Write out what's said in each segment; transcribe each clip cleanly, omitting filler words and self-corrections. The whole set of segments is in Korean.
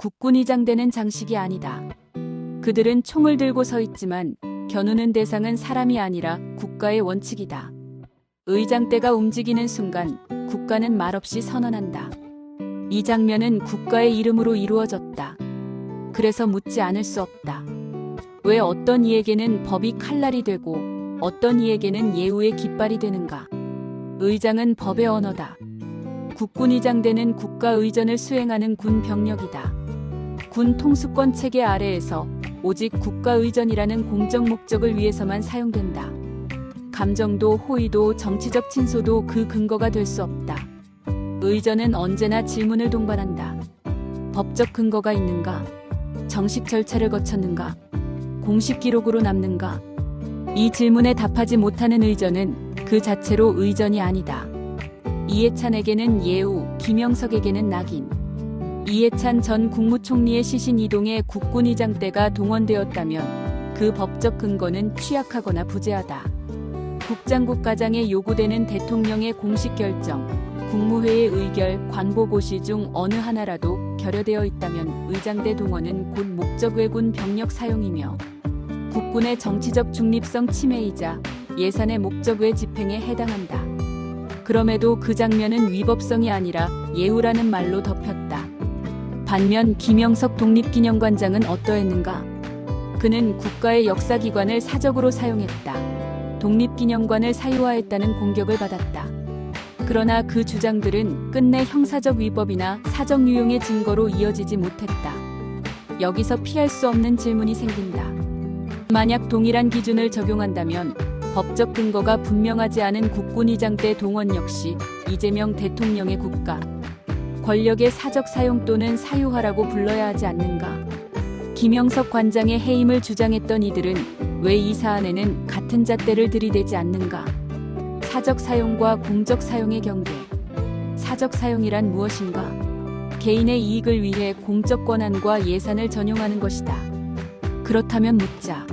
국군이 장되는 장식이 아니다. 그들은 총을 들고 서 있지만 겨누는 대상은 사람이 아니라 국가의 원칙이다. 의장대가 움직이는 순간 국가는 말없이 선언한다. 이 장면은 국가의 이름으로 이루어졌다. 그래서 묻지 않을 수 없다. 왜 어떤 이에게는 법이 칼날이 되고 어떤 이에게는 예우의 깃발이 되는가? 의장은 법의 언어다. 국군이 장되는 국가의전을 수행하는 군 병력이다. 군 통수권 체계 아래에서 오직 국가의전이라는 공적 목적을 위해서만 사용된다. 감정도 호의도 정치적 친소도 그 근거가 될 수 없다. 의전은 언제나 질문을 동반한다. 법적 근거가 있는가? 정식 절차를 거쳤는가? 공식 기록으로 남는가? 이 질문에 답하지 못하는 의전은 그 자체로 의전이 아니다. 이해찬에게는 예우, 김영석에게는 낙인. 이해찬 전 국무총리의 시신 이동에 국군의장대가 동원되었다면 그 법적 근거는 취약하거나 부재하다. 국장국가장에 요구되는 대통령의 공식 결정, 국무회의 의결, 관보고시 중 어느 하나라도 결여되어 있다면 의장대 동원은 곧 목적 외군 병력 사용이며 국군의 정치적 중립성 침해이자 예산의 목적 외 집행에 해당한다. 그럼에도 그 장면은 위법성이 아니라 예우라는 말로 덮였다. 반면 김영석 독립기념관장은 어떠했는가? 그는 국가의 역사기관을 사적으로 사용했다. 독립기념관을 사유화했다는 공격을 받았다. 그러나 그 주장들은 끝내 형사적 위법이나 사적 유용의 증거로 이어지지 못했다. 여기서 피할 수 없는 질문이 생긴다. 만약 동일한 기준을 적용한다면 법적 근거가 분명하지 않은 국군의장대 동원 역시 이재명 대통령의 국가, 권력의 사적 사용 또는 사유화라고 불러야 하지 않는가? 김영석 관장의 해임을 주장했던 이들은 왜 이 사안에는 같은 잣대를 들이대지 않는가? 사적 사용과 공적 사용의 경계. 사적 사용이란 무엇인가? 개인의 이익을 위해 공적 권한과 예산을 전용하는 것이다. 그렇다면 묻자.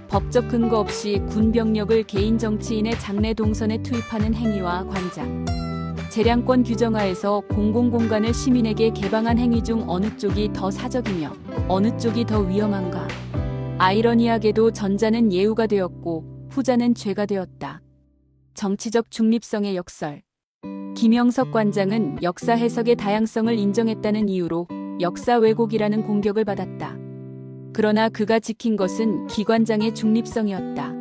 법적 근거 없이 군 병력을 개인 정치인의 장래 동선에 투입하는 행위와 관장. 재량권 규정하에서 공공공간을 시민에게 개방한 행위 중 어느 쪽이 더 사적이며 어느 쪽이 더 위험한가? 아이러니하게도 전자는 예우가 되었고 후자는 죄가 되었다. 정치적 중립성의 역설. 김영석 관장은 역사 해석의 다양성을 인정했다는 이유로 역사 왜곡이라는 공격을 받았다. 그러나 그가 지킨 것은 기관장의 중립성이었다.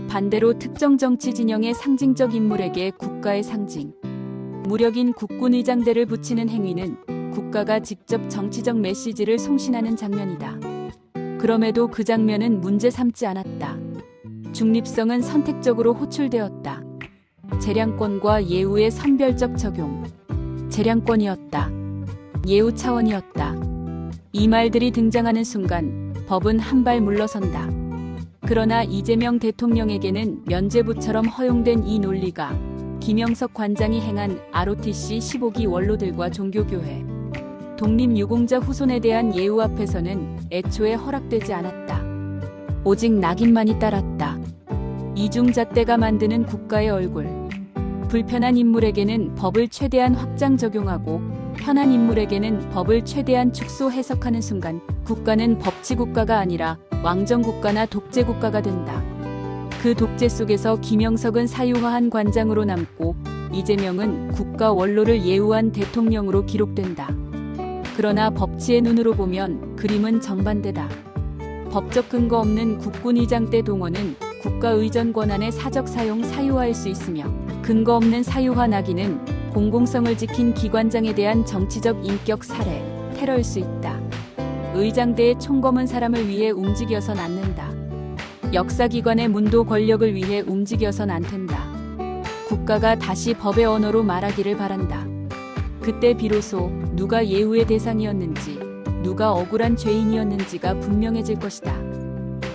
반대로 특정 정치 진영의 상징적 인물에게 국가의 상징, 무력인 국군의장대를 붙이는 행위는 국가가 직접 정치적 메시지를 송신하는 장면이다. 그럼에도 그 장면은 문제 삼지 않았다. 중립성은 선택적으로 호출되었다. 재량권과 예우의 선별적 적용. 재량권이었다. 예우 차원이었다. 이 말들이 등장하는 순간 법은 한 발 물러선다. 그러나 이재명 대통령에게는 면죄부처럼 허용된 이 논리가 김영석 관장이 행한 ROTC 15기 원로들과 종교교회, 독립유공자 후손에 대한 예우 앞에서는 애초에 허락되지 않았다. 오직 낙인만이 따랐다. 이중잣대가 만드는 국가의 얼굴. 불편한 인물에게는 법을 최대한 확장 적용하고 편한 인물에게는 법을 최대한 축소 해석하는 순간 국가는 법치국가가 아니라 왕정국가나 독재국가가 된다. 그 독재 속에서 김영석은 사유화한 관장으로 남고 이재명은 국가 원로를 예우한 대통령으로 기록된다. 그러나 법치의 눈으로 보면 그림은 정반대다. 법적 근거 없는 국군의장대 동원은 국가의전 권한의 사적 사용 사유화일 수 있으며 근거 없는 사유화 낙인은 공공성을 지킨 기관장에 대한 정치적 인격 살해, 테러일 수 있다. 의장대의 총검은 사람을 위해 움직여선 않는다. 역사기관의 문도 권력을 위해 움직여선 않된다. 국가가 다시 법의 언어로 말하기를 바란다. 그때 비로소 누가 예우의 대상이었는지, 누가 억울한 죄인이었는지가 분명해질 것이다.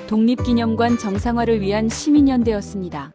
독립기념관 정상화를 위한 시민연대였습니다.